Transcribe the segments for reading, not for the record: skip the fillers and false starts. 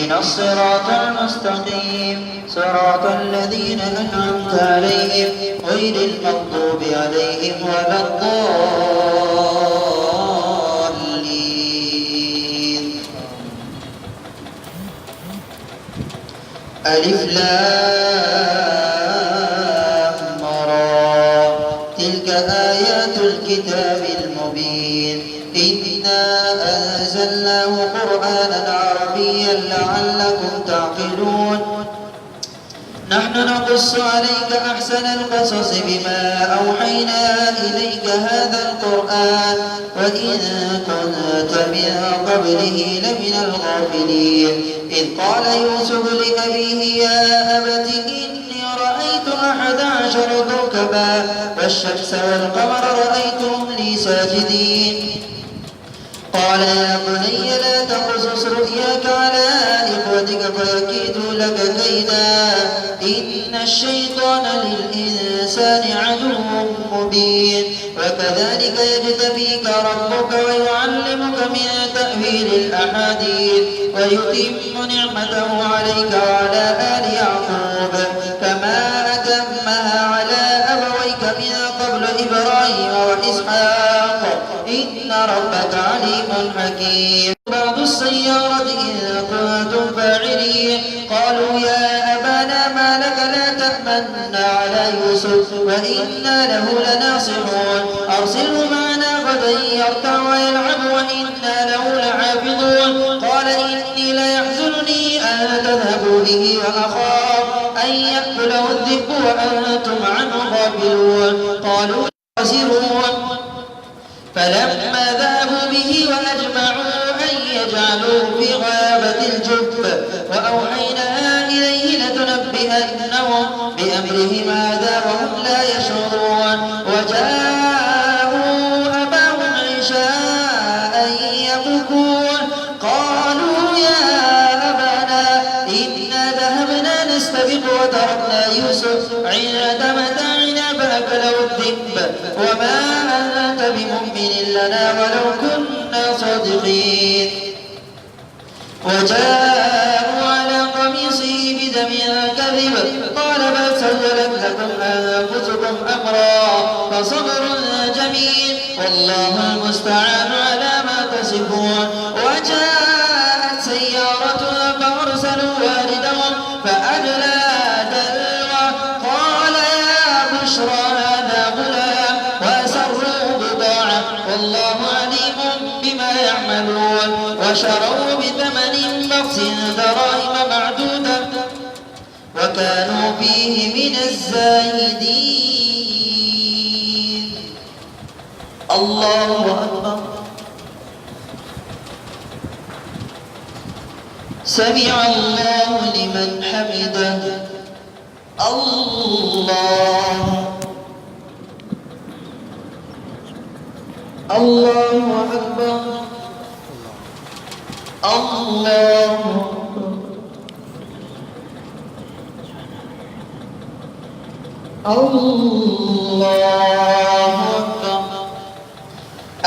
اهدنا الصراط المستقيم صراط الذين أنعمت عليهم غير المغضوب عليهم ولا الضالين. ألف لام را تلك آيات الكتاب المبين إنا أنزلناه قرآنا عربيا لعلكم تعقلون. نحن نقص عليك أحسن القصص بما أوحينا إليك هذا القرآن وإن كنت من قبله لمن الغافلين. إذ قال يوسف لأبيه يا أبت إني رأيت 11 كوكبا والشمس والقمر رأيتهم لي ساجدين. قال يا بني لا تقصص رؤياك على إخوتك فيكيدوا لك كيدا إن الشيطان للإنسان عدو مبين. وكذلك يجتبيك ربك ويعلمك من تأويل الأحاديث ويتم نعمته عليك وعلى آل يعقوب كما أتمها على أبويك من قبل إبراهيم وإسحاق إن ربك عليم حكيم. بعض السيارة إن كنتم فاعلين قالوا يا أبانا ما لك لا تأمنا على يوسف وإنا له لناصحون أرسله معنا غدا يرتع ويلعب وإنا له لحافظون. قال إني ليحزنني أن تذهبوا به وأخاف أن يأكله الذئب وأنتم عنه غافلون. قالوا خاسرون. فلما ذهبوا به وأجمعوا أن يجعلوه في غابة الجب وأوحينا إليه لتنبئنهم بأمرهم هذا وهم لا يشعرون. وجاءوا أباهم عشاء يبكون قالوا يا أبانا إنا ذهبنا نستبق وتركنا يوسف عند متاعنا فأكله الذئب وما أنت بمؤمن لنا ولو كنا صادقين. وجاءوا على قميصه بدم كذب قال بل سولت لكم أنفسكم أمرا فصبر جميل والله المستعان على ما تصفون. وجاءت سيارة فأرسلوا واردهم فأدلى دلوه قال يا بشرى هذا غلام وأسروا بضاعة والله عليم بما يعملون. وشروا بثمن بخس دراهم معدودة وكانوا فيه من الزاهدين. الله أكبر. سمع الله لمن حمده. الله أكبر. الله أكبر.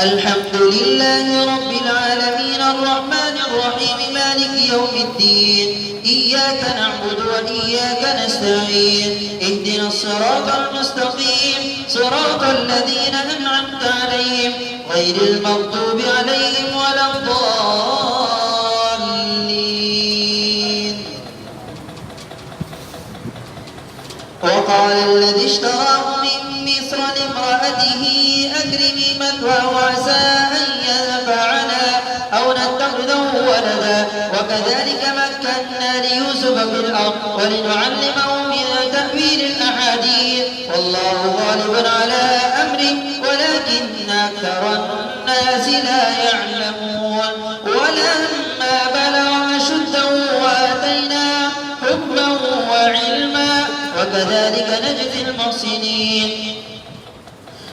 الحمد لله رب العالمين الرحمن الرحيم مالك يوم الدين إياك نعبد وإياك نستعين اهدنا الصراط المستقيم صراط الذين أنعمت عليهم غير المغضوب عليهم ولا الضالين. وقال الذي اشتراه من مصر لامرأته أكرمي مثواه وعسى أن ينفعنا أو نتخذه ولدا وكذلك مكنا ليوسف في الأرض ولنعلمه من تأويل الأحاديث والله غالب على أمره ولكن أكثر الناس لا يعلمون. ولما بلغ أشده وآتينا حكما وعلما وكذلك نجزي المحسنين.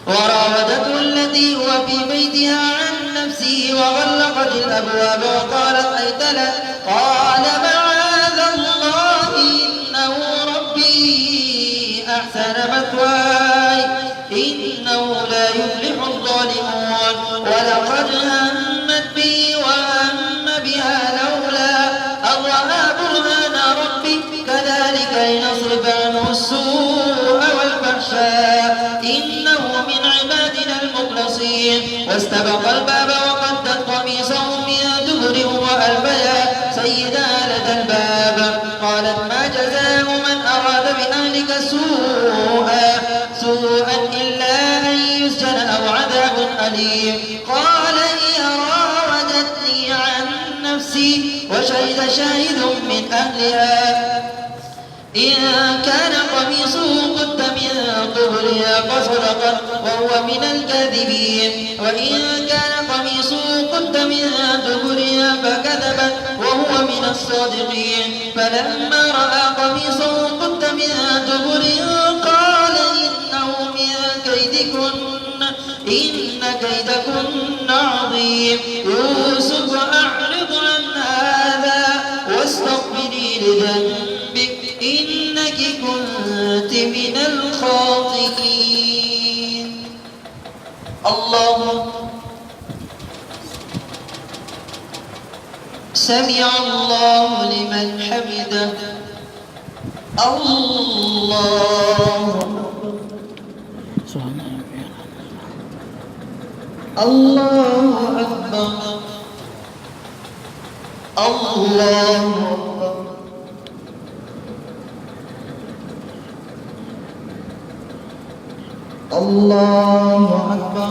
وراودته التي هو في بيتها عن نفسه وغلقت الأبواب وقالت هيت لك قال معاذ الله إنه ربي أحسن مثواي إنه لا يفلح الظالمون. ولقد همت بي وهم بها لولا أن رأى ربي كذلك لنصرف عنه السوء والفحشاء إنه من عبادنا المخلصين واستبق الباب وقدت قميصه من دبر وألبيا سيدها لدى الباب قالت ما جزاء من أراد بأهلك سوءا إلا أن يسجن أو عذاب أليم قال هي راودتني عن نفسي وشهد شاهد من أهلها إن كان قميصه قد من قبلها فصدقت وهو من الكاذبين وإن كان قميصه قد من دبرها فكذبت وهو من الصادقين فلما رأى قميصه قد من دبرها قال إنه من كيدكن إن كيدكن عظيم يوسف أعرض عن هذا واستغفري لذنبك إنك كنت من الخاطئين الله سمع الله لمن حمده الله أكبر الله الله أكبر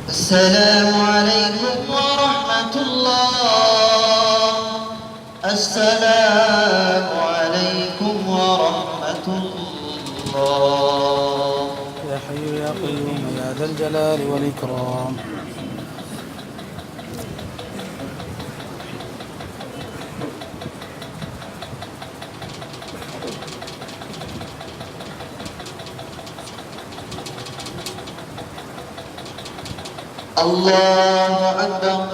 السلام عليكم ورحمة الله السلام عليكم ورحمة الله يا حي يا قيوم يا ذا الجلال والإكرام الله أكبر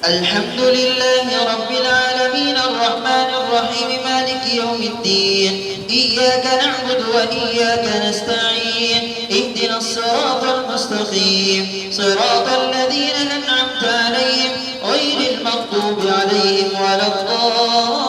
الحمد لله رب العالمين الرحمن الرحيم مالك يوم الدين إياك نعبد وإياك نستعين اهدنا الصراط المستقيم صراط الذين أنعمت عليهم غير المغضوب عليهم ولا الضالين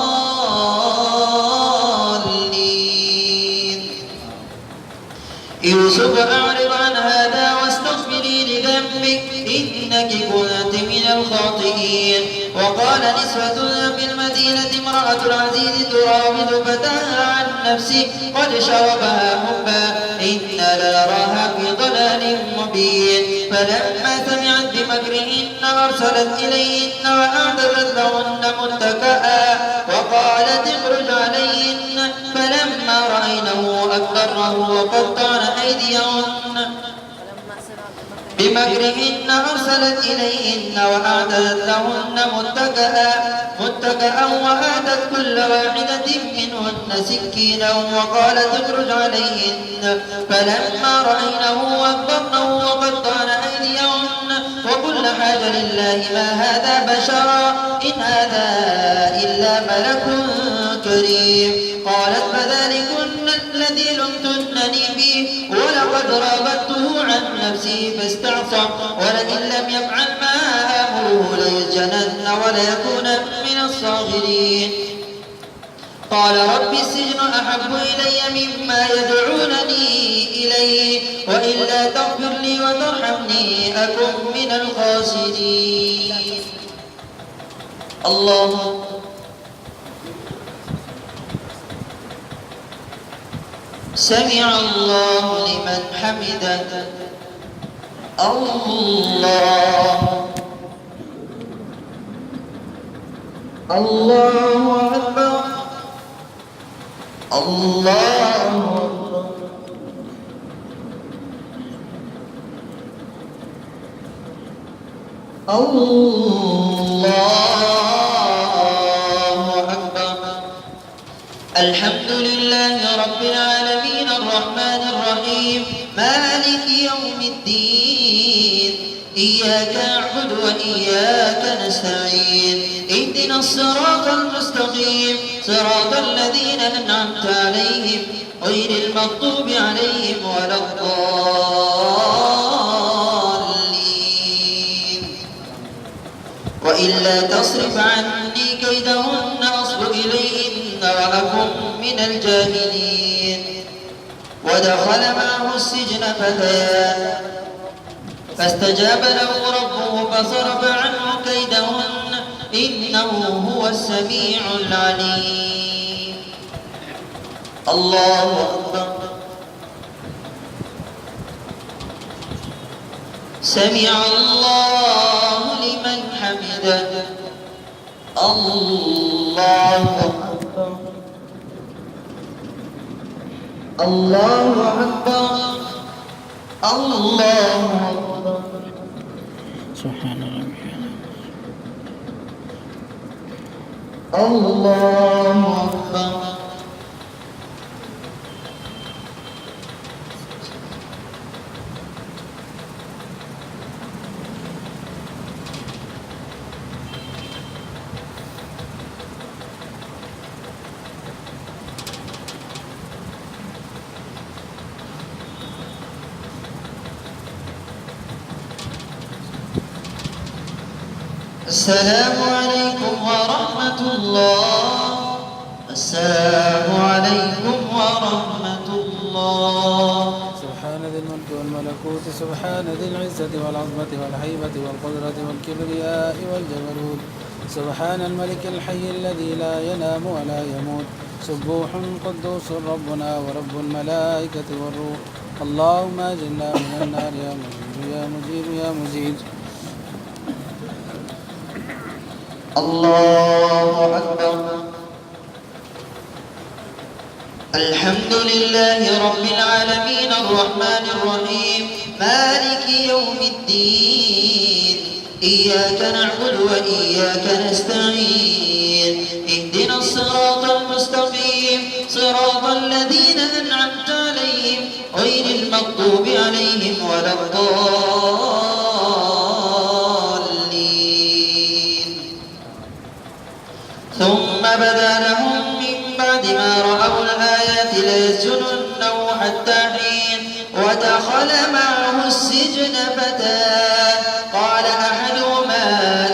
يوسف أعرض عن هذا واستغفري لذنبك إنك كنت من الخاطئين وقال نسوة في المدينة امرأة العزيز تراود فتاها عن نفسه قد شربها حبا إنا لنراها في ضلال مبين فلما سمعت بمكرهن أرسلت إليهن وأعتدت لهن متكئا وقالت اخرج عليهن فلما رأينه أكبرنه وقطعن أيديهن بمكرهن أرسلت إليهن وأعتدت لهن متكئا وآتت كل واحدة منهن سكينا وقالت اخرج عليهن فلما رأينه أكبرنه وقطعن أيديهن وقلن حاج لله ما هذا بشرا إن هذا إلا ملك كريم قالت فذلكن الذي لمتنني فيه ولقد راودته عن نفسي فاستعصم ولئن لم يفعل ما آمره ليسجنن وليكون من الصاغرين قال رب السجن أحب إلي مما يدعونني إليه وإلا تغفر لي وترحمني أكن من الخاسرين الله سمع الله لمن حمده الله الله أكبر الله أكبر الله نستعين اهدنا الصراط المستقيم صراط الذين أنعمت عليهم غير المغضوب عليهم ولا الضالين وإلا تصرف عني كيدهن أصب إليهن وأكن من الجاهلين ودخل معه السجن فتيان فاستجاب له ربه فصرف عنه كيدهن إنه هو السميع العليم الله أكبر سمع الله لمن حمده الله أكبر الله أكبر الله أكبر سبحان ربي الله أكبر السلام عليكم ورحمة الله السلام عليكم ورحمة الله سبحان ذي الملك والملكوت سبحان ذي العزة والعظمة والهيبة والقدرة والكبرياء والجبروت سبحان الملك الحي الذي لا ينام ولا يموت سبوح قدوس ربنا ورب الملائكة والروح اللهم أجرنا من النار يا مجيب يا مجيب يا مجيب الله أكبر الحمد لله رب العالمين الرحمن الرحيم مالك يوم الدين إياك نعبد وإياك نستعين اهدنا الصراط المستقيم صراط الذين أنعمت عليهم غير المغضوب عليهم ولا الضالين ثم بدا لهم من بعد ما رأوا الآيات ليسجننه حتى حين ودخل معه السجن فتان قال أحدهما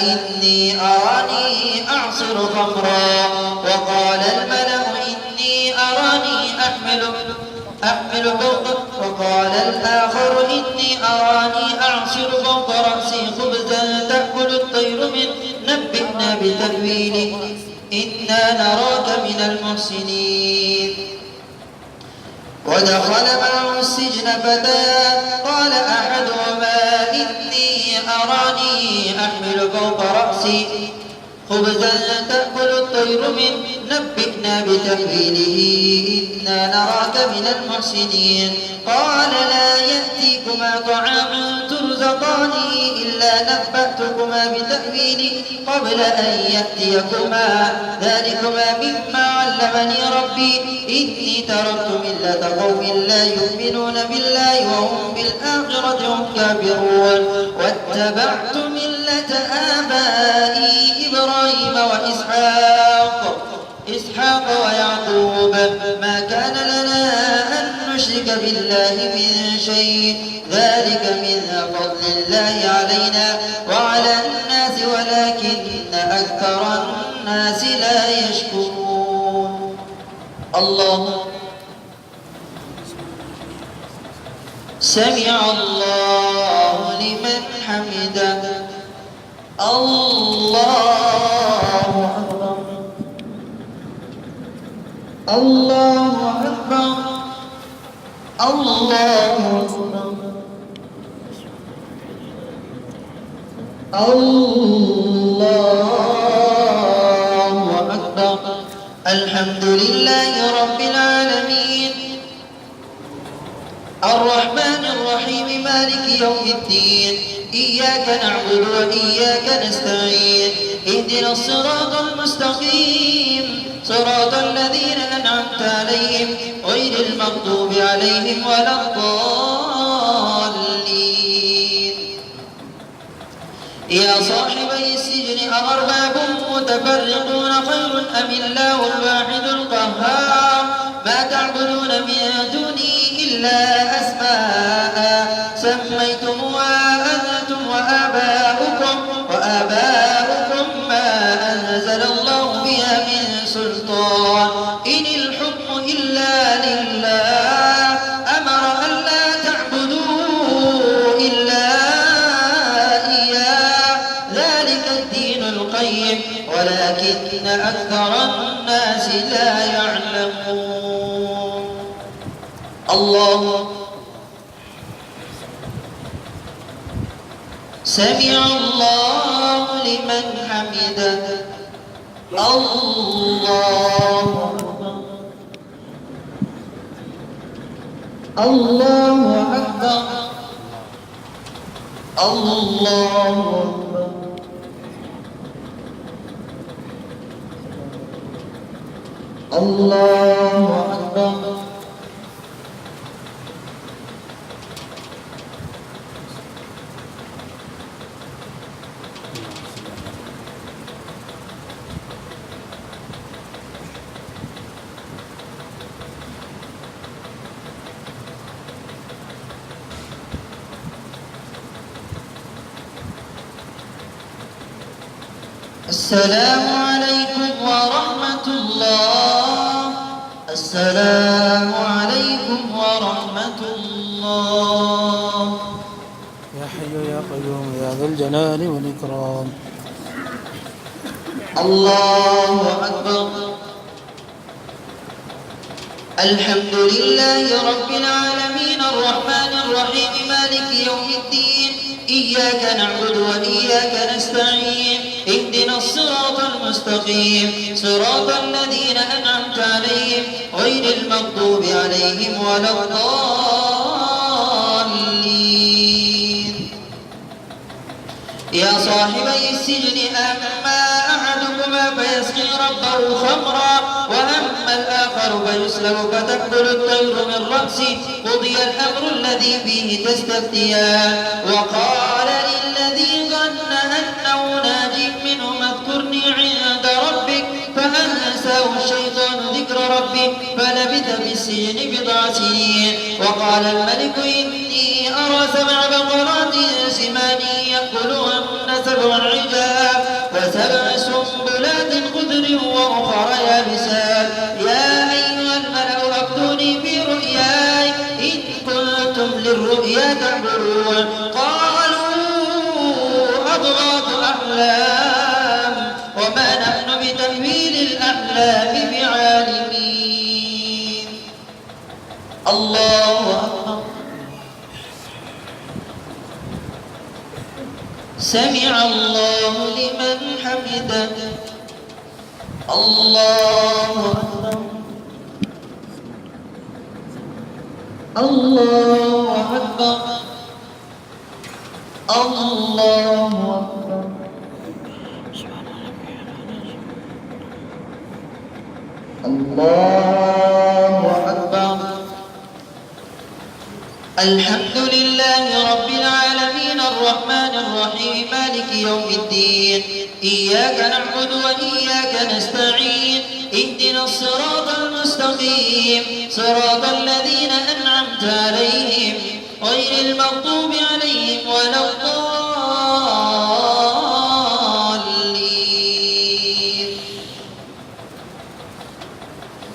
إني أراني أعصر خمرا وقال الملأ إني أراني أحمل فوق وقال الآخر إني أراني أعصر فوق رأسي خبزا تأكل الطير منه نبئنا بتأويله إنا نراك من المحسنين ودخل معه السجن فتيان قال أحدهما إني أراني أحمل فوق رأسي خبزا تأكل الطير منه نبئنا بتأويله إنا نراك من المحسنين قال لا يأتيكما طعام ترزقانه إلا نبأتكما بتأويله قبل أن يأتيكما ذلكما مما علمني ربي إني تركت ملة قوم لا يؤمنون بالله وهم بالآخرة هم كافرون واتبعت ملة آبائي إبراهيم وإسحاق ويعقوب ما كان لنا أن نشرك بالله من شيء ذلك من فضل الله علينا وعلى الناس ولكن أكثر الناس لا يشكرون الله سمع الله لمن حمده الله أكبر الله أكبر الله أكبر الله أكبر الحمد لله رب العالمين الرحمن الرحيم مالك يوم الدين إياك نعبد وإياك نستعين اهدنا الصراط المستقيم صراط الذين أنعمت عليهم غير المغضوب عليهم ولا الضالين يا صاحبي السجن أأرباب متفرقون خير أم الله الواحد القهار ما تعبدون من دوني إلا أسماء سميتموها أنتم وآباؤكم ما أنزل الله بها من سلطان إن الحكم إلا لله أمر ألا تعبدوا إلا إياه ذلك الدين القيم ولكن أكثر الناس لا يعلمون. الله سمع الله لمن حمده. الله أكبر. الله أكبر. السلام عليكم ورحمة الله. السلام عليكم ورحمة الله. يا حي يا قيوم يا ذا الجلال والإكرام. الله أكبر. الحمد لله رب العالمين الرحمن الرحيم مالك يوم الدين إياك نعبد وإياك نستعين اهدنا الصراط المستقيم صراط الذين أنعمت عليهم غير المغضوب عليهم ولا الضالين. يا صاحبي السجن أما أحدكما فيسقي ربه خمرا وأما الآخر فيسلب فتأكل الطير من رأسه قضي الأمر الذي فيه تستفتيان. وقال للذي ظن أنه ناج منه اذكرني عند ربك فأنساه الشيطان ذكر ربه فلبث في السجن بضع سنين. وقال الملك إني أرى 7 بقرات سمان يأكلهن 7 عجاف و7 سنبلات خضر وأخر يابسات يا أيها الملأ أفتوني في رؤياي إن كنتم للرؤيا تعبرون. قالوا أضغاث أحلام وما نحن بتأويل الأحلام بعالمين. الله أكبر. سمع الله لمن حمده. الله أكبر. الله أكبر. الله أكبر. الله أكبر. الحمد لله رب العالمين الرحمن الرحيم مالك يوم الدين إياك نعبد وإياك نستعين اهدنا الصراط المستقيم صراط الذين أنعمت عليهم غير المغضوب عليهم ولا الضالين.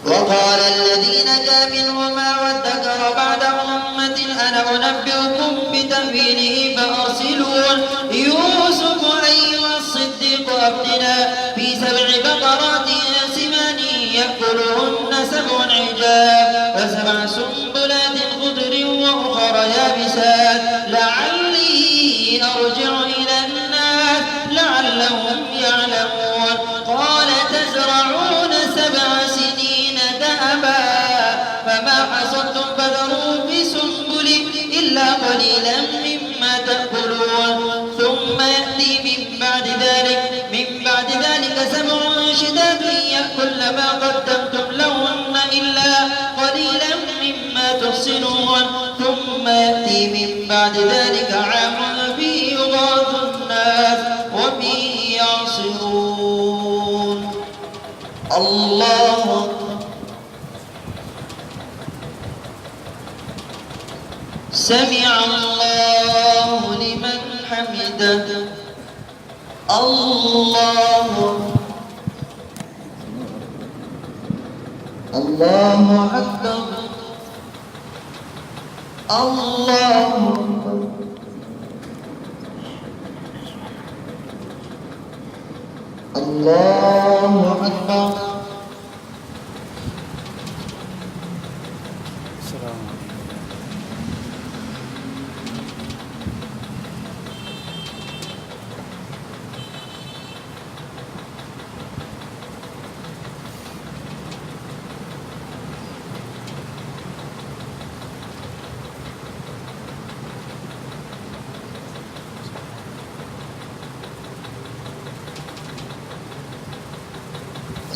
وقال الذي نجا منهما وادكر بعد أمة أنا أنبئكم بتأويله فأرسلون. يوسف أيها الصديق أفتنا في 7 بقرات سمان يأكلهن 7 عجاف و7 سنبلات خضر وأخر يابسات لعلي أرجع إلى الناس لعلهم يعلمون. قال تزرعون 7 سنين دأبا فما حصدتم فذروا في سنبله إلا قليلا مما تأكلون. ثم يأتي من بعد ذلك 7 شداد يأكل ما قدمتم لهن إلا قليلا مما تحصنون. ثم يأتي من بعد ذلك عام فيه يغاث الناس وفيه يعصرون. الله سمع الله لمن حمده الله الله أكبر الله الله أكبر. السلام عليكم.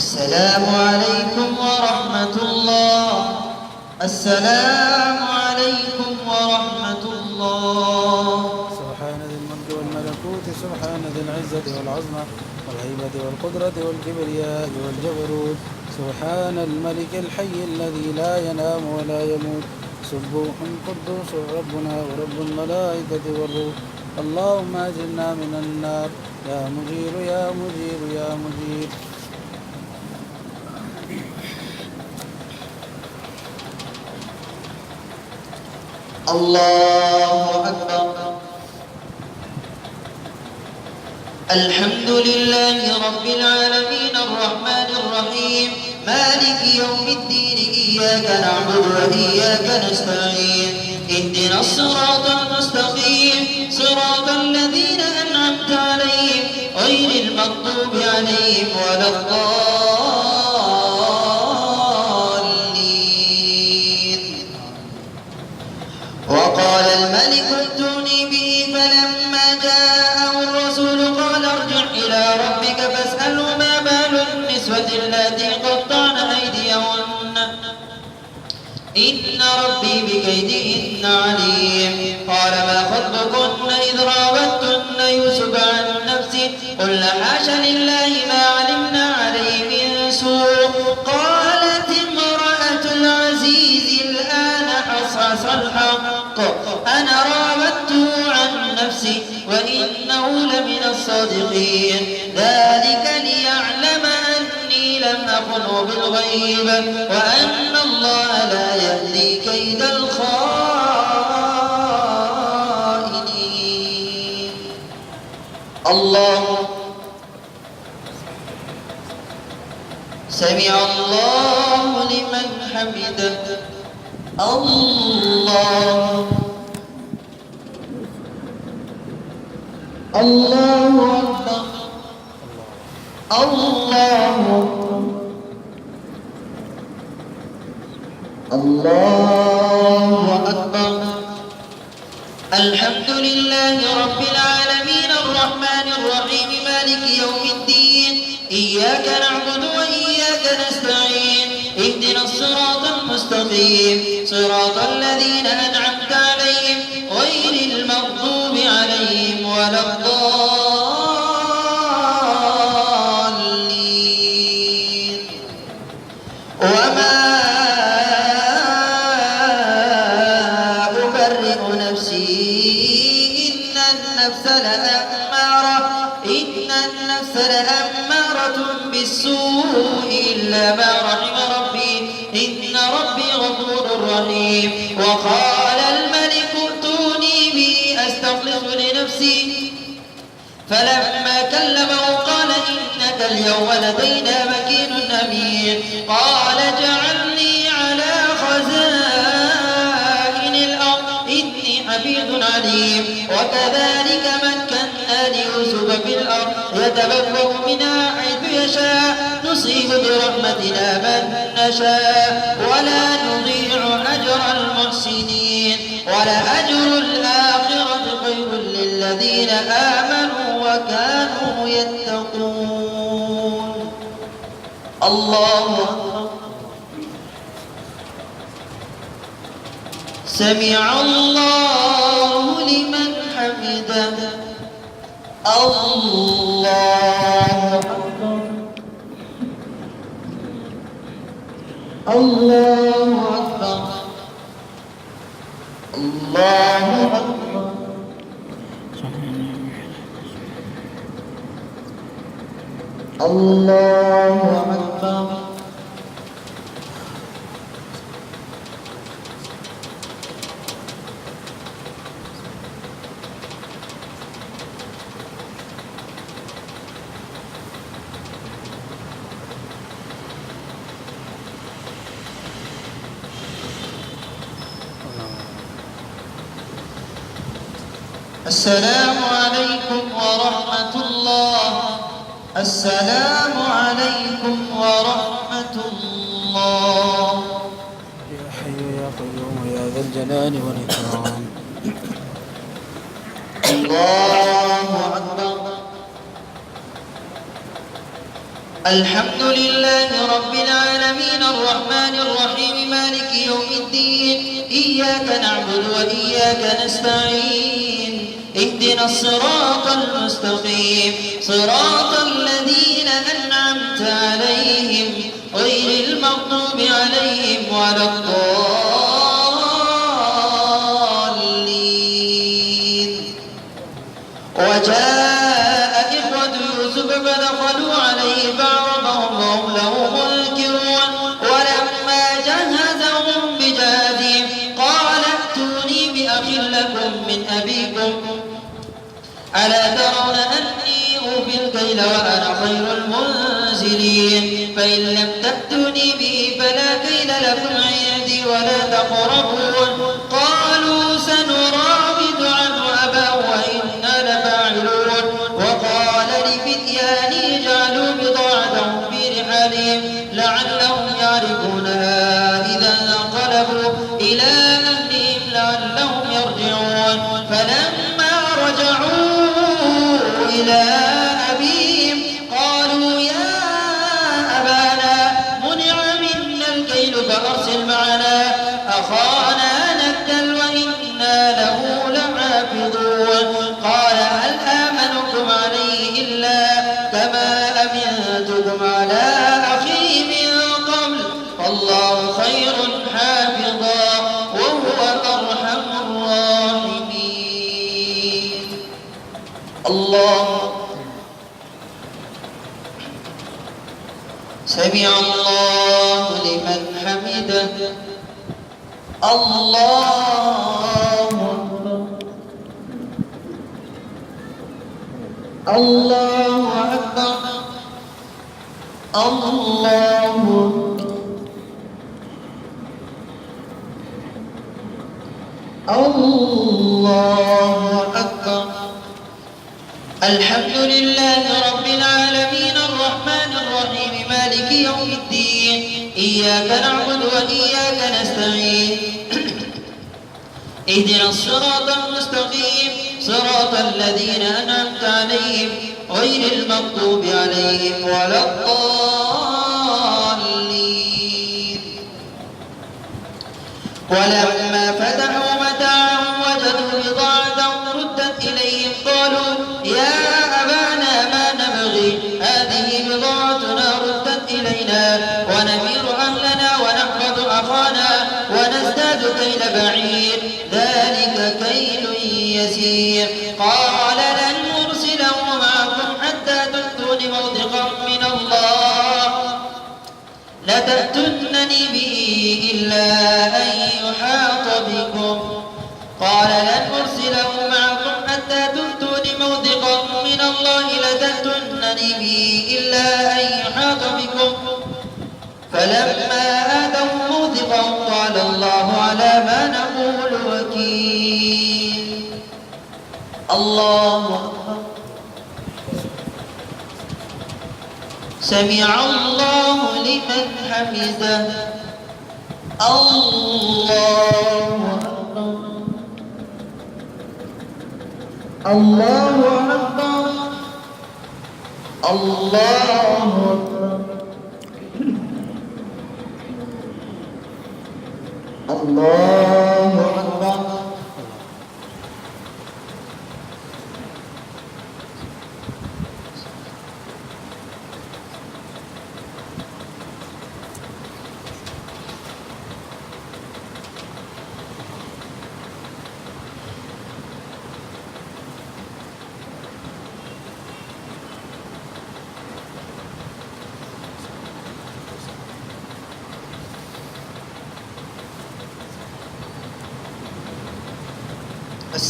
السلام عليكم ورحمة الله. السلام عليكم ورحمة الله. سبحان ذي الملك والملكوت سبحان ذي العزة والعظمة والهيبة والقدرة والكبرياء والجبروت سبحان الملك الحي الذي لا ينام ولا يموت سبوح قدوس ربنا ورب الملائكة والروح. اللهم أجرنا من النار يا مجير يا مجير يا مجير. الله أكبر. الحمد لله رب العالمين الرحمن الرحيم مالك يوم الدين إياك نعبد وإياك نستعين اهدنا الصراط المستقيم صراط الذين أنعمت عليهم غير المغضوب عليهم ولا الضالين. وقال الملك ائتوني به فلما جاءه الرسول قال ارجع إلى ربك فاسأله ما بال النسوة اللاتي قطعن أيديهن إن ربي بكيدهن عليم. قال ما خطبكن إذ راوتن يوسف عن نفسه قلنا حاش لله ما علمنا عليه من سوء. قالت امرأة العزيز الآن حصحص الحق أنا راودته عن نفسي وإنه لمن الصادقين ذلك ليعلم أني لم أخنه بالغيب وأن الله لا يهدي كيد الخائنين. الله سمع الله لمن حمده الله الله أكبر الله الله أكبر. الحمد لله رب العالمين الرحمن الرحيم مالك يوم الدين إياك نعبد وإياك نستعين اهدنا الصراط المستقيم صراط الذين أنعمت عليهم غير المغضوب عليهم ولا الضالين. وما أبرئ نفسي إن النفس لأمارة بالسوء إلا ما رحم ربي إن ربي غفور رحيم. وقال الملك ائتوني به أستخلص لنفسي فلما كلمه قال إنك اليوم لدينا مكين أمين. قال اجعلني على خزائن الأرض إني حفيظ عليم. وكذلك مكنا ليوسف في الأرض يتبوأ منها حيث يشاء نصيب برحمتنا من نشاء ولا نضيع أجر المحسنين ولأجر الآخرة خير للذين آمنوا وكانوا يتقون. الله سمع الله لمن حمده الله الله أكبر الله أكبر الله أكبر السلام عليكم ورحمة الله السلام عليكم ورحمة الله يا حي يا قيوم يا ذا الجلال والإكرام. الله أكبر الحمد لله رب العالمين الرحمن الرحيم مالك يوم الدين إياك نعبد وإياك نستعين اهدنا الصراط المستقيم صراط الذين أنعمت عليهم غير المغضوب عليهم ولا الضالين. وجاء إخوة يوسف فدخلوا عليه فعرفهم وهم له منكرون ولما جهزهم بجهازهم قال ائتوني بأخ لكم من أبيكم ألا ترون أني أوفي الكيل وأنا خير المنزلين فإن لم تأتوني به فلا كيل لكم عندي ولا تقربون. قالوا سنراود عنه أباه وإنا لفاعلون. وقال لفتيانه اجعلوا بضاعتهم في رحالهم لعلهم يعرفونها إذا انقلبوا إلى أهلهم لعلهم يرجعون. فلما رجعوا إلى أبيهم قالوا يا أبانا منع منا الكيل فأرسل معنا أخانا نكتل وإنا له لحافظون. قال هل آمنكم عليه إلا كما أمنتكم على أخي من قبل فالله خير حافظا وهو أرحم الراحمين. الله سمع الله لمن حمده الله الله أكبر الله الله أكبر الحمد لله رب العالمين الرحمن الرحيم مالك يوم الدين إياك نعبد وإياك نستعين اهدنا الصراط المستقيم صراط الذين أنعمت عليهم غير المغضوب عليهم ولا الضالين. ولما فتحوا متاعهم وجدوا بضاعتهم ردت إليهم قالوا يا أبانا ما نبغي هذه بضاعتنا ردت إلينا ونمير أهلنا ونحفظ أخانا ونزداد كيل بعير ذلك كيل يسير. قال لن أرسله معكم حتى تؤتون موثقا من الله لتأتونني به إلا أن يحاط بكم. قال لن أرسله معكم حتى تؤتون موثقا من الله لتأتونني به إلا أن يحاط بكم. فلما آتوا موثقهم قال الله على ما نقول وكيل. الله سمع الله لمن حمده الله الله أكبر الله أكبر الله أكبر.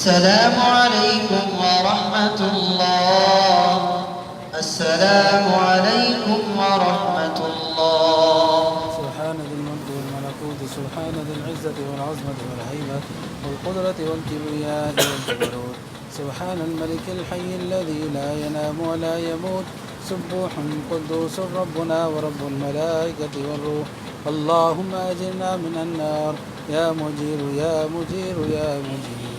السلام عليكم ورحمة الله. السلام عليكم ورحمة الله. سبحان ذي الملك والملكوت سبحان ذي العزة والعظمة والهيبة والقدرة والكبرياء والجبروت سبحان الملك الحي الذي لا ينام ولا يموت سبوح قدوس ربنا ورب الملائكة والروح. اللهم أجرنا من النار يا مجير يا مجير يا مجير.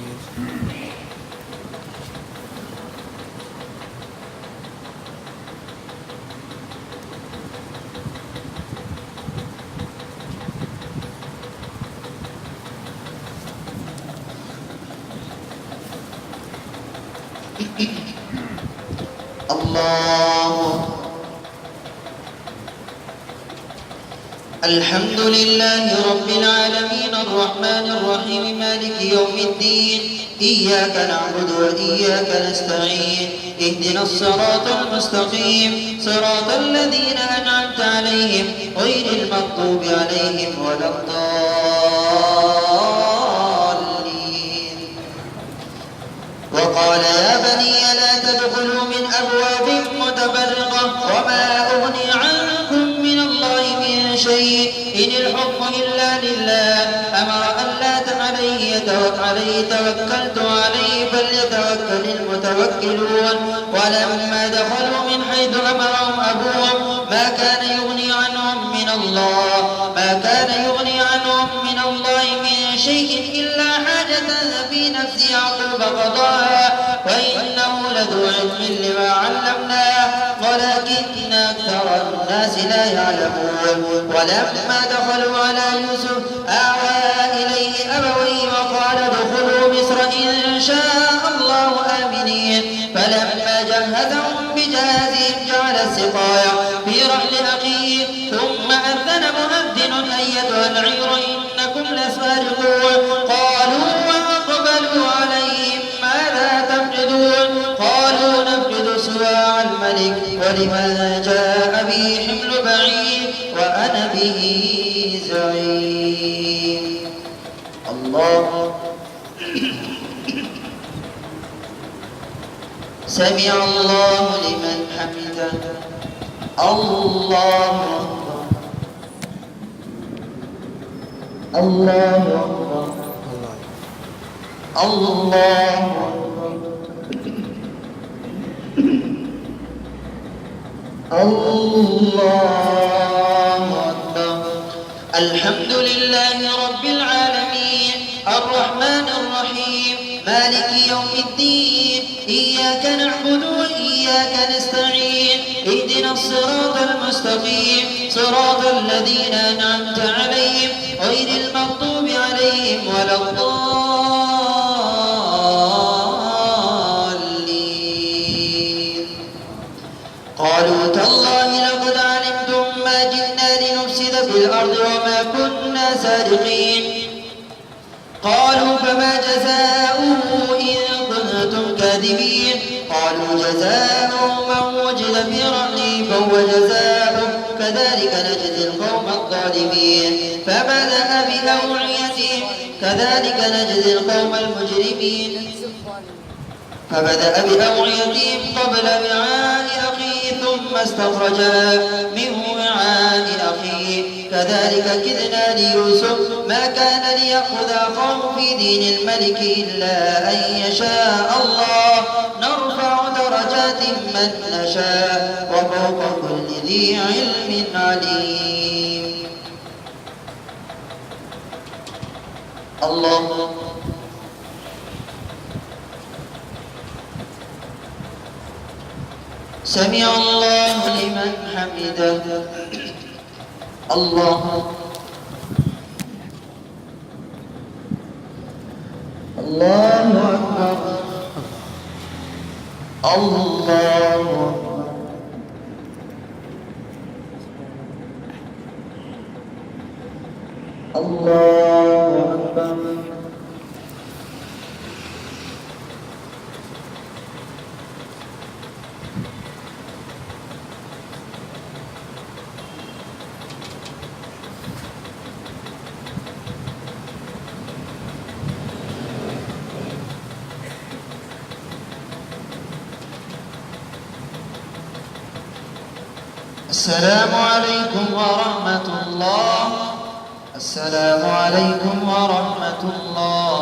الله. الحمد لله رب العالمين الرحمن الرحيم مالك يوم الدين إياك نعبد وإياك نستعين اهدنا الصراط المستقيم صراط الذين أنعمت عليهم غير المغضوب عليهم ولا الضالين. وقال يا بني لا تدخلوا من أبواب متفرقة وما أغني عنكم من الله من شيء إن الحكم إلا لله أمر أن لا عليه توكلت عليه فليتوكل المتوكلون. ولما دخلوا من حيث أمرهم أبوهم ما كان يغني عنهم من الله من شيء إلا حاجة في نفس يعقوب قضاها وإنه لذو علم لما علمناه ولكن أكثر الناس لا يعلمون. ولما دخلوا على يوسف آوى إليه أبويه وقال ادخلوا مصر إن شاء الله آمنين. فلما جهزهم بجهازهم جعل السقاية في رحل أخيه ثم أذن مؤذن أيتها العير إنكم لسارقون. قالوا وأقبلوا عليهم ماذا تفقدون؟ قالوا نفقد صواع الملك ولمن جاء به حمل بعير وأنا به زعيم. الله. سمع الله لمن حمده. الله الله الله الله أكبر. الحمد لله رب العالمين الرحمن الرحيم مالك يوم الدين إياك نعبد وإياك نستعين اهدنا الصراط المستقيم صراط الذين أنعمت عليهم غير المغضوب عليهم ولا الضالين. قالوا تالله لقد علمتم ما جئنا لنفسد في الأرض وما كنا سارقين. قالوا فما جزاؤه إن كنتم كاذبين. قالوا جزاؤه من وجد في رحله فهو جزاؤه كذلك نجزي القوم الظالمين. فبدأ بأوعيتهم كذلك نجزي القوم المجرمين. فبدأ بأوعيتهم قبل وعاء أخيه ثم استخرجها من وعاء أخيه كذلك كدنا ليوسف ما كان ليأخذ أخاه في دين الملك إلا أن يشاء الله نرفع درجات من نشاء وفوق كل ذي علم عليم. الله. سمع الله لمن حمده. الله الله أكبر. الله الله أكبر. السلام عليكم ورحمة الله. السلام عليكم ورحمة الله.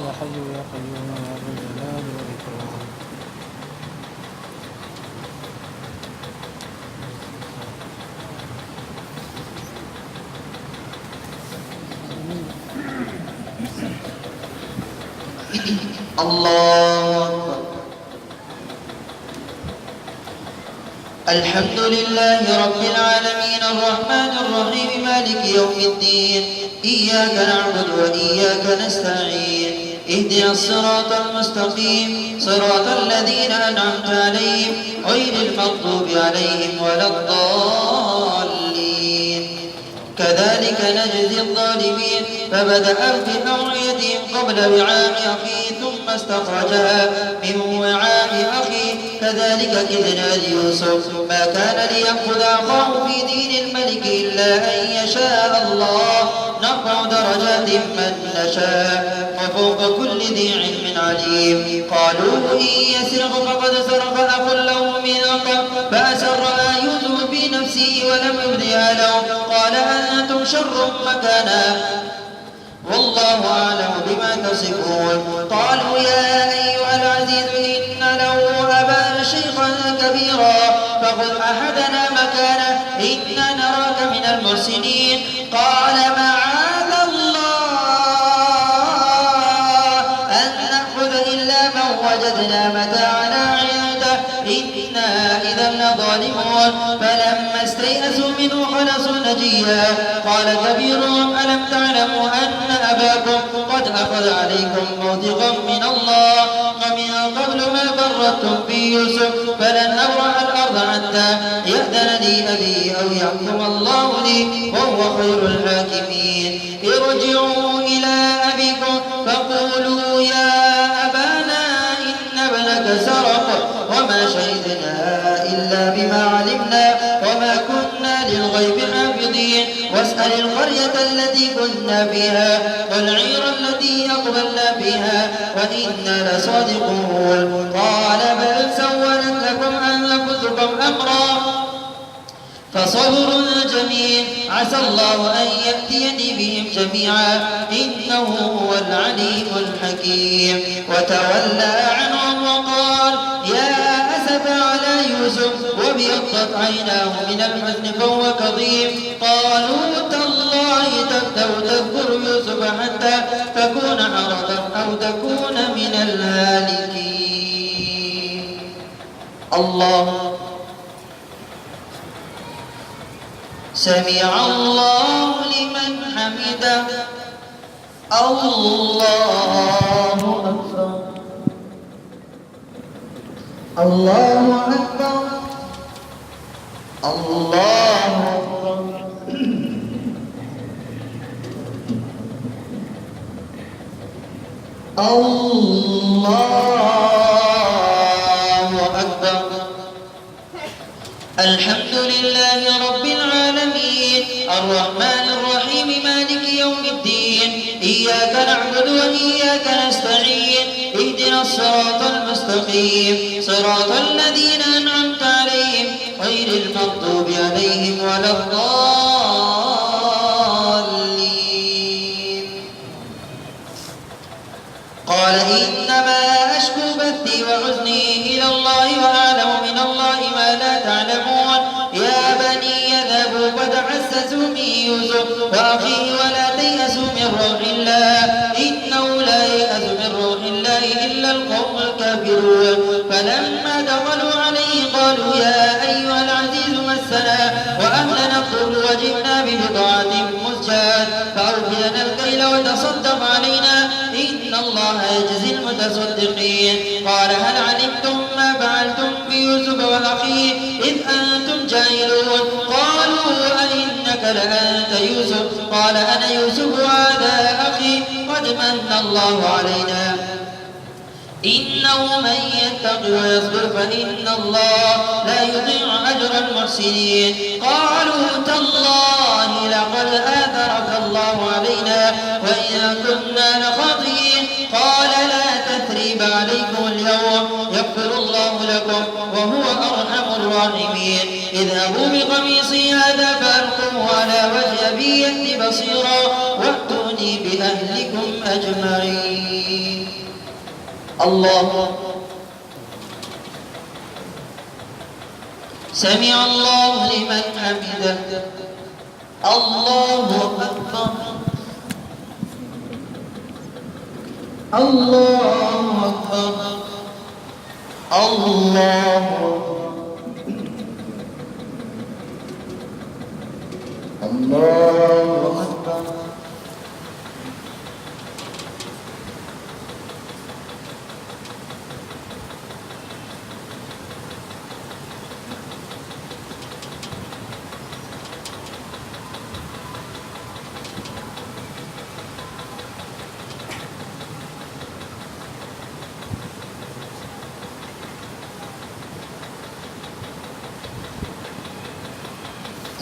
يا حي يا قيوم يا ذا الجلال والإكرام. الله أكبر. الحمد لله رب العالمين الرحمن الرحيم مالك يوم الدين إياك نعبد وإياك نستعين اهدنا الصراط المستقيم صراط الذين أنعمت عليهم غير المغضوب عليهم ولا الضالين. كذلك نجزي الظالمين فبدأ بأوعيتهم قبل وعاء أخيه ثم استخرجها من وعاء أخيه كذلك كدنا ليوسف ما كان ليأخذ أخاه في دين الملك إلا أن يشاء الله نرفع درجات من نشاء وفوق كل ذي علم عليم. قالوا إن يسرق فقد سرق أخ له من قبل فأسرها يوسف في نفسه ولم يبدها لهم قال أنتم شر مكانا والله أعلم بما تصفون. قالوا يا أيها العزيز إن له أبا شيخا كبيرا فخذ أحدنا مكانه إنا نراك من المحسنين. قال معاذ الله أن نأخذ إلا من وجدنا متاعنا عنده إنا إذا لظالمون. فلما استيئسوا منه خلصوا نجيا قال كبيرهم ألم تعلموا أن أباكم قد أخذ عليكم موثقا من الله ومن قبل ما فرطتم في يوسف فلن أبرح الأرض حتى يأذن لي أبي أو يحكم الله لي وهو خير الحاكمين. ارجعوا إلى أبيكم فقولوا يا أبانا إن ابنك سرق وما شهدنا إلا بما علمنا وما كنا للغيب حافظين. واسأل القرية التي كنا فيها والعير التي أقبلنا فيها وإنا لصادقون. قال بل سولت لكم أنفسكم أمرا فصبر جميل عسى الله أن يأتيني بهم جميعا إنه هو العليم الحكيم. وتولى عنهم وقال يا أسف على يوسف وابيضت عيناه من الحزن فهو كظيم. قالوا تالله تذكر يوسف حتى تكون حرضا أو تكون من الهالكين. الله سمع الله لمن حمده. الله أكبر. الله أكبر. الله أكبر. الله أكبر. الحمد لله رب العالمين الرحمن الرحيم مالك يوم الدين إياك نعبد وإياك نستعين اهدنا الصراط المستقيم صراط الذين أنعمت عليهم غير المغضوب عليهم ولا الضالين. قال إنما أشكو بثي وحزني إلى الله وأعلم من الله ما لا تعلمون. يا بني يذهبوا فتحسسوا من يوسف وأخيه ولا تيأسوا من روح الله إنه لا ييأس من روح الله إلا القوم الكافرون. فلما دخلوا عليه قالوا يا أيها العزيز مسنا وأهلنا الضر وجئنا ببضاعة مزجاة فأوف لنا الكيل وتصدق علينا إن الله يجزي المتصدقين. قال هل علمتم ما فعلتم بيوسف وأخيه إذ أنتم جاهلون؟ قالوا أئنك لأنت يوسف؟ قال أنا يوسف وهذا أخي قد من الله علينا إنه من يتق ويصبر فإن الله لا يضيع أجر المحسنين. قالوا تالله لقد آثرك الله علينا وإن كنا لخاطئين. قال لا تثريب عليكم اليوم يغفر الله لكم وهو أرحم الراحمين. اذهبوا بقميصي هذا فألقوه على وجه أبي يأت بصيرا وأتوني بأهلكم أجمعين. الله سمع الله لمن حمده. الله أكبر. الله أكبر. الله أكبر.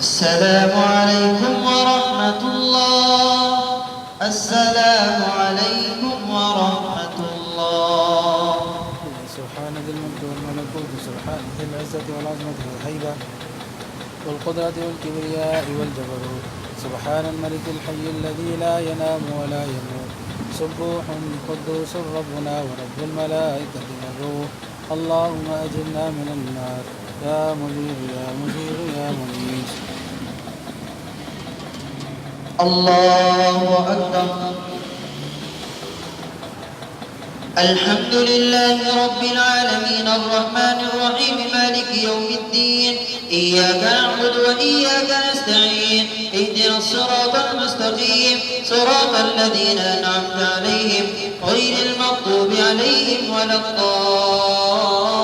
السلام عليكم ورحمة الله. السلام عليكم ورحمة الله. سبحان ذي الملك والملكوت سبحان ذي العزة والعظمة والهيبة والقدرة والكبرياء والجبروت سبحان الملك الحي الذي لا ينام ولا يموت سبوح قدوس ربنا ورب الملائكة والروح. اللهم أجرنا من النار يا مجير يا مجير يا مجير. الله أكبر. الحمد لله رب العالمين الرحمن الرحيم مالك يوم الدين. إياك نعبد وإياك نستعين. اهدنا الصراط المستقيم صراط الذين أنعمت عليهم غير المغضوب عليهم ولا الضالين.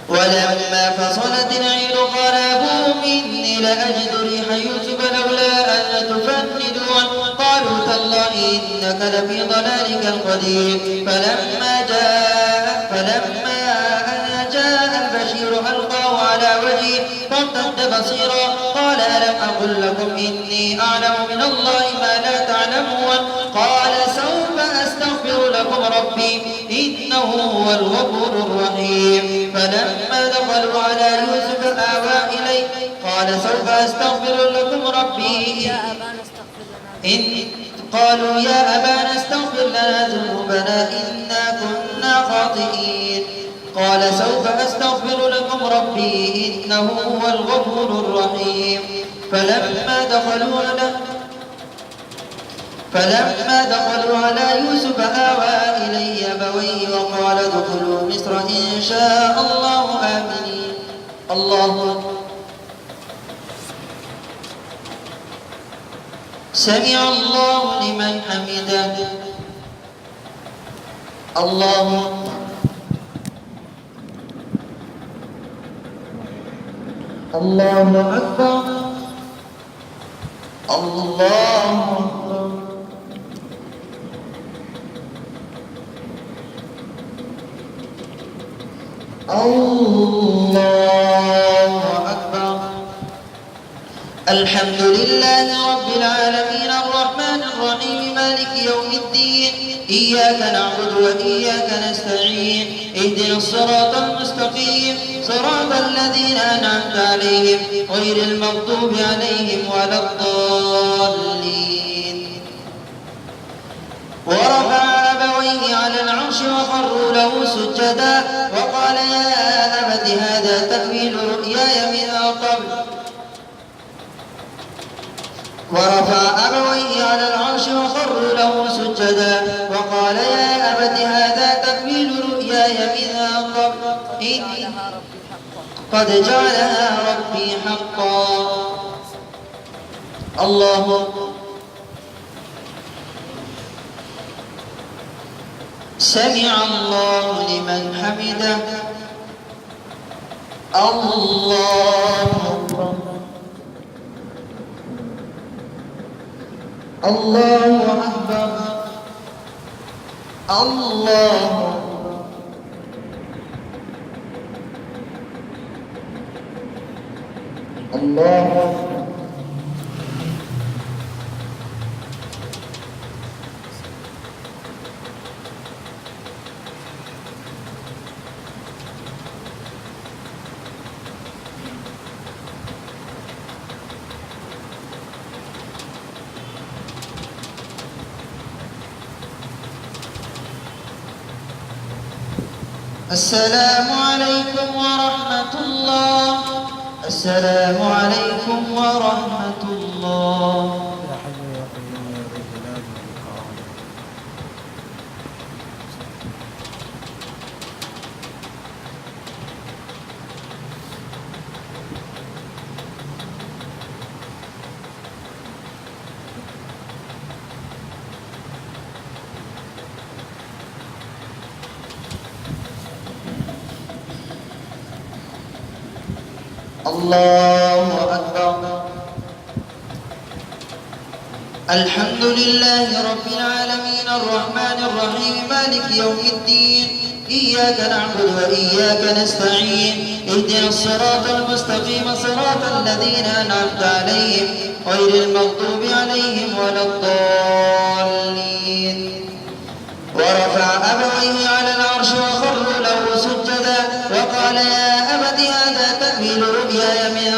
ولما فصلت العير قال أبوهم إني لأجد ريح يوسف لولا أن تفندون قالوا تالله إنك لفي ضلالك القديم. فلما أن جاء البشير ألقاه على وجهه فارتد بصيرا قال ألم أقل لكم إني أعلم من الله ما لا تعلمون. قال سوف أستغفر لكم ربي إنه هو الغفور الرحيم. فلما دخلوا على يوسف آوى إليه قال سوف أستغفر لكم ربي قالوا يا أبانا استغفر لنا ذنوبنا إنا كنا خاطئين. قال سوف أستغفر لكم ربي إنه هو الغفور الرحيم. فلما دخلوا على يوسف آوى إليه أبويه وقال ادخلوا مصر إن شاء الله آمنين. الله سمع الله لمن حمده. الله أكبر. الله أكبر. الله أكبر. الحمد لله رب العالمين الرحمن الرحيم مالك يوم الدين. إياك نعبد وإياك نستعين. اهدنا الصراط المستقيم صراط الذين أنعمت عليهم غير المغضوب عليهم ولا الضالين. ورفع أبويه على العرش وخروا له سجدا وقال يا أبت هذا تأويل رؤياي من قبل. ورفع أبويه على العرش وخروا له سجدا وقال يا أبت هذا تأويل رؤياي من قبل قد جعلها ربي حقا. الله سمع الله لمن حمده. الله أكبر. الله أكبر. الله أكبر. الله أكبر. السلام عليكم ورحمة الله. السلام عليكم ورحمة الله. يا حي يا قيوم يا ذا الجلال والإكرام. الله أكبر. الحمد لله رب العالمين الرحمن الرحيم مالك يوم الدين إياك نعبد وإياك نستعين اهدنا الصراط المستقيم صراط الذين أنعمت عليهم غير المغضوب عليهم ولا الضالين. ورفع أبويه على العرش وخروا له سجدا وقال يا أبت هذا تأويل رؤياي من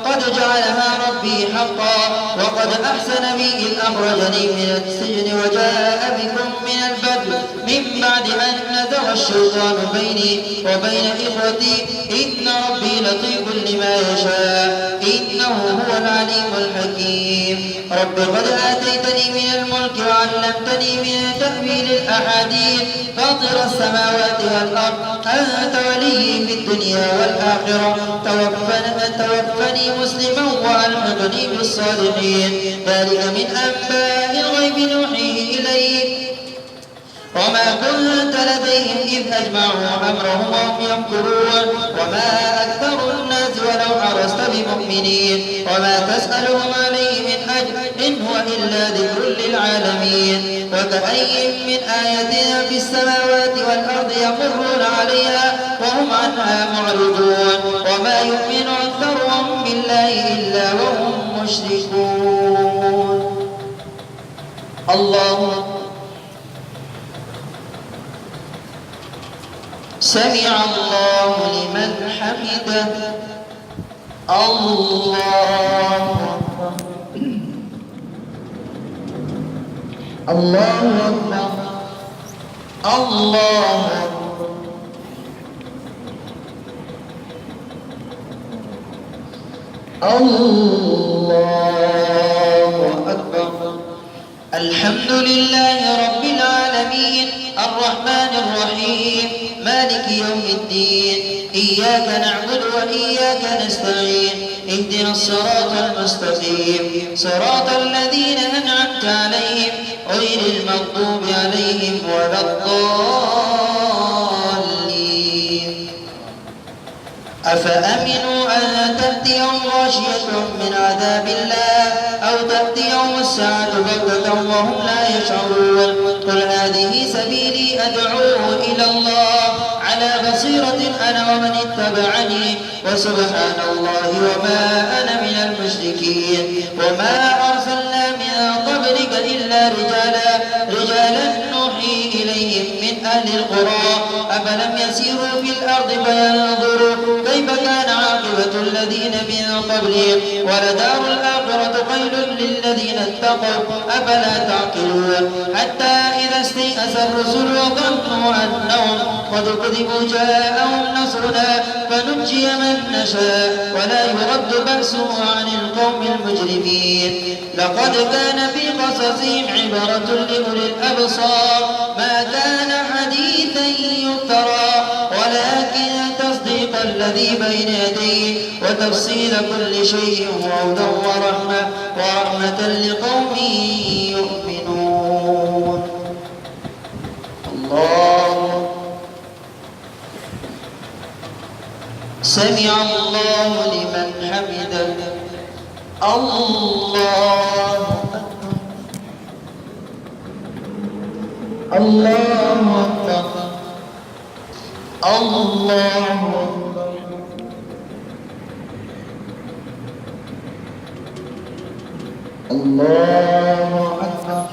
قد جعلها ربي حقا وقد أحسن بي إذ أخرجني من السجن وجاء بكم من البدو من بعد أن نزغ الشيطان بيني وبين إخوتي إن ربي لطيف لما يشاء إنه هو العليم الحكيم. رب قد آتيتني من الملك وعلمتني من تأويل الأحاديث فاطر السماوات والأرض أنت ولي في الدنيا والآخرة توفني مسلما وألحقني بالصالحين. ذلك من أنباء الغيب نوحيه إليك وما كنت لديهم إذ أجمعوا أمرهم وهم يمكرون وما أكثر الناس ولو حرصت بمؤمنين وما تسألهم عليه من أجر إن هو إلا ذكر للعالمين. وكأي من آية في السماوات والأرض يمرون عليها وهم عنها معرضون وما يؤمن أكثرهم بالله إلا وهم مشركون. الله سمع الله لمن حمده. الله الله أكبر. الله الله أكبر. الحمد لله رب العالمين الرحمن الرحيم مالك يوم الدين إياك نعبد وإياك نستعين اهدنا الصراط المستقيم صراط الذين أنعمت عليهم غير المغضوب عليهم ولا الضالين. أفأمنوا أن تأتيهم غاشية من عذاب الله أو تأتيهم الساعة بغتة وهم لا يشعرون. قل هذه سبيلي أدعو إلى الله على بصيرة أنا ومن اتبعني وسبحان الله وما أنا من المشركين. وما أرسلنا من قبلك إلا رجالا نوحي إليهم من أهل القرى أفلم يسيروا في الأرض فينظروا كيف كان عاقبة الذين من قبلهم ولدار الآخرة خير للذين اتقوا أفلا تعقلون. حتى إذا استيأس الرسل وظنوا أنهم قد كذبوا جاءهم نصرنا فنجي من نشاء ولا يرد بأسه عن القوم المجرمين. لقد كان في قصصهم عبرة لأولي الأبصار ما كان حديثا يفترى ولكن تصديق الذي بين يديه وتفصيل كل شيء وهدى ورحمة لقوم يؤمنون. الله سمع الله لمن حمده. الله الله أكبر. الله الله أكبر.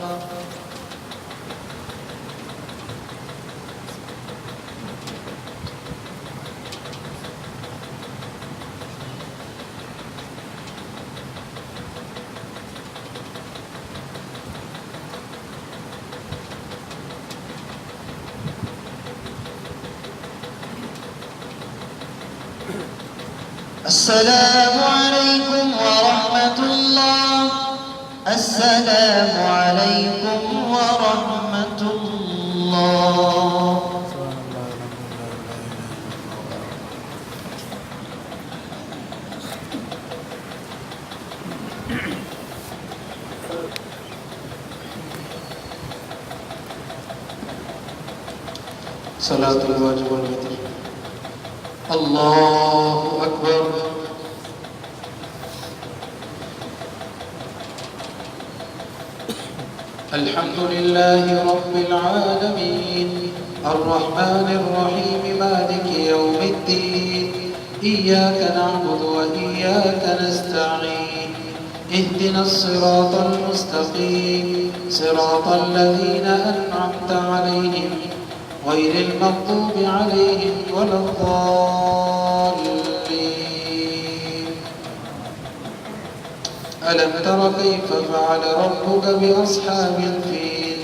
السلام عليكم ورحمة الله. السلام عليكم ورحمة الله. صلاة الواجب والوتر. الله أكبر. الحمد لله رب العالمين الرحمن الرحيم مالك يوم الدين إياك نعبد وإياك نستعين اهدنا الصراط المستقيم صراط الذين أنعمت عليهم غير المغضوب عليهم ولا الضالين. ألم تر كيف فعل ربك بأصحاب الفيل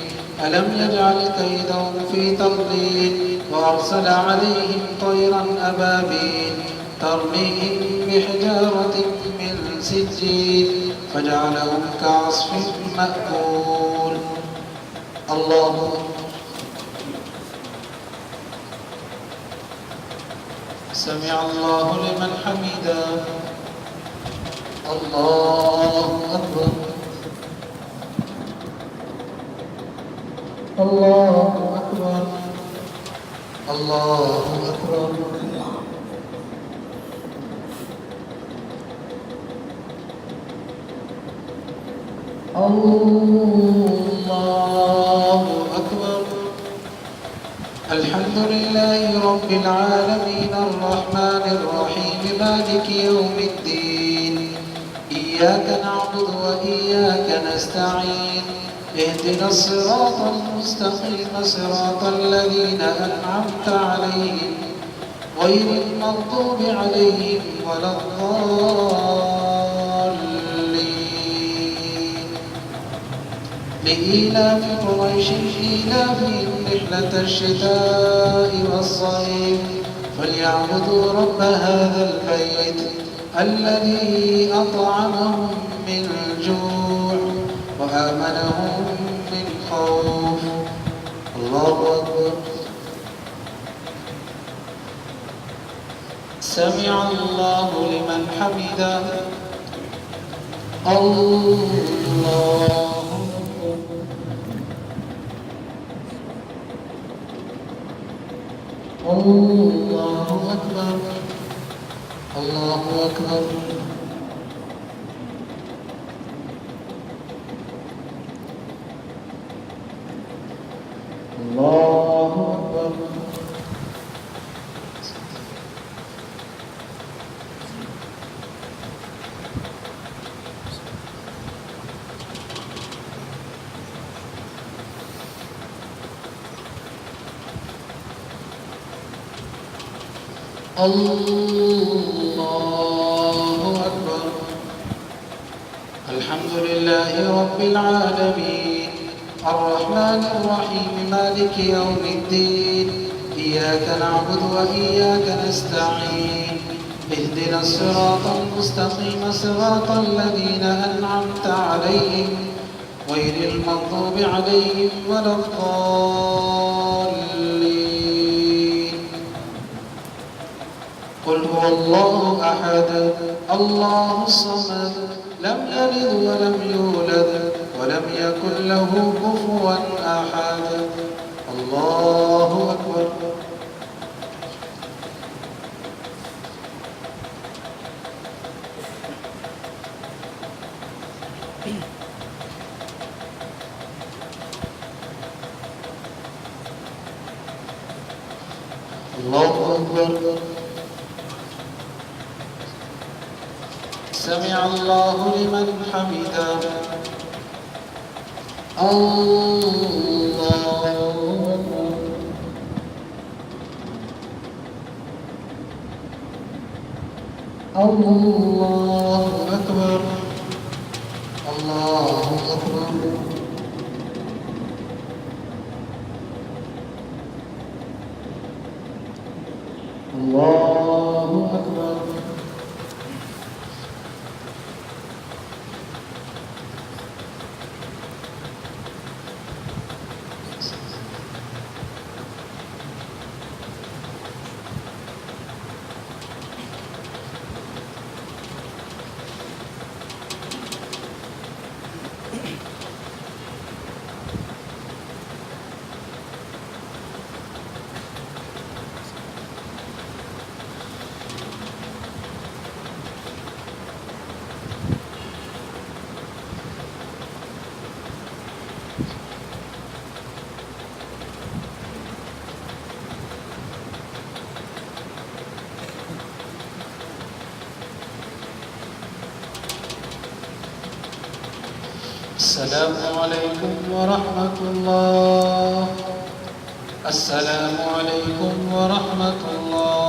ألم يجعل كيدهم في تضليل وأرسل عليهم طيرا أبابيل ترميهم بحجارة من سجيل فجعلهم كعصف مأكول. الله سمع الله لمن حمده. الله أكبر. الله أكبر. الله أكبر. الله أكبر. الحمد لله رب العالمين الرحمن الرحيم مالك يوم الدين إياك نعبد وإياك نستعين اهدنا الصراط المستقيم صراط الذين أنعمت عليهم غير المغضوب عليهم ولا الضالين. لإيلاف قريش إيلافهم رحلة الشتاء والصيف فليعبدوا رب هذا البيت الذي أطعمهم من جوع وآمنهم من خوف. الله أكبر. سمع الله لمن حمده. الله الله أكبر. الله أكبر. الله أكبر. الله أكبر. الحمد لله رب العالمين الرحمن الرحيم مالك يوم الدين إياك نعبد وإياك نستعين اهدنا الصراط المستقيم صراط الذين أنعمت عليهم غير المغضوب عليهم ولا الضالين. قل هو الله أحد الله الصمد لم يلد ولم يولد ولم يكن له كفوا أحد. الله أكبر. الله أكبر. سمع الله لمن حمده. الله أكبر. الله أكبر. الله أكبر. الله أكبر. السلام عليكم ورحمة الله. السلام عليكم ورحمة الله.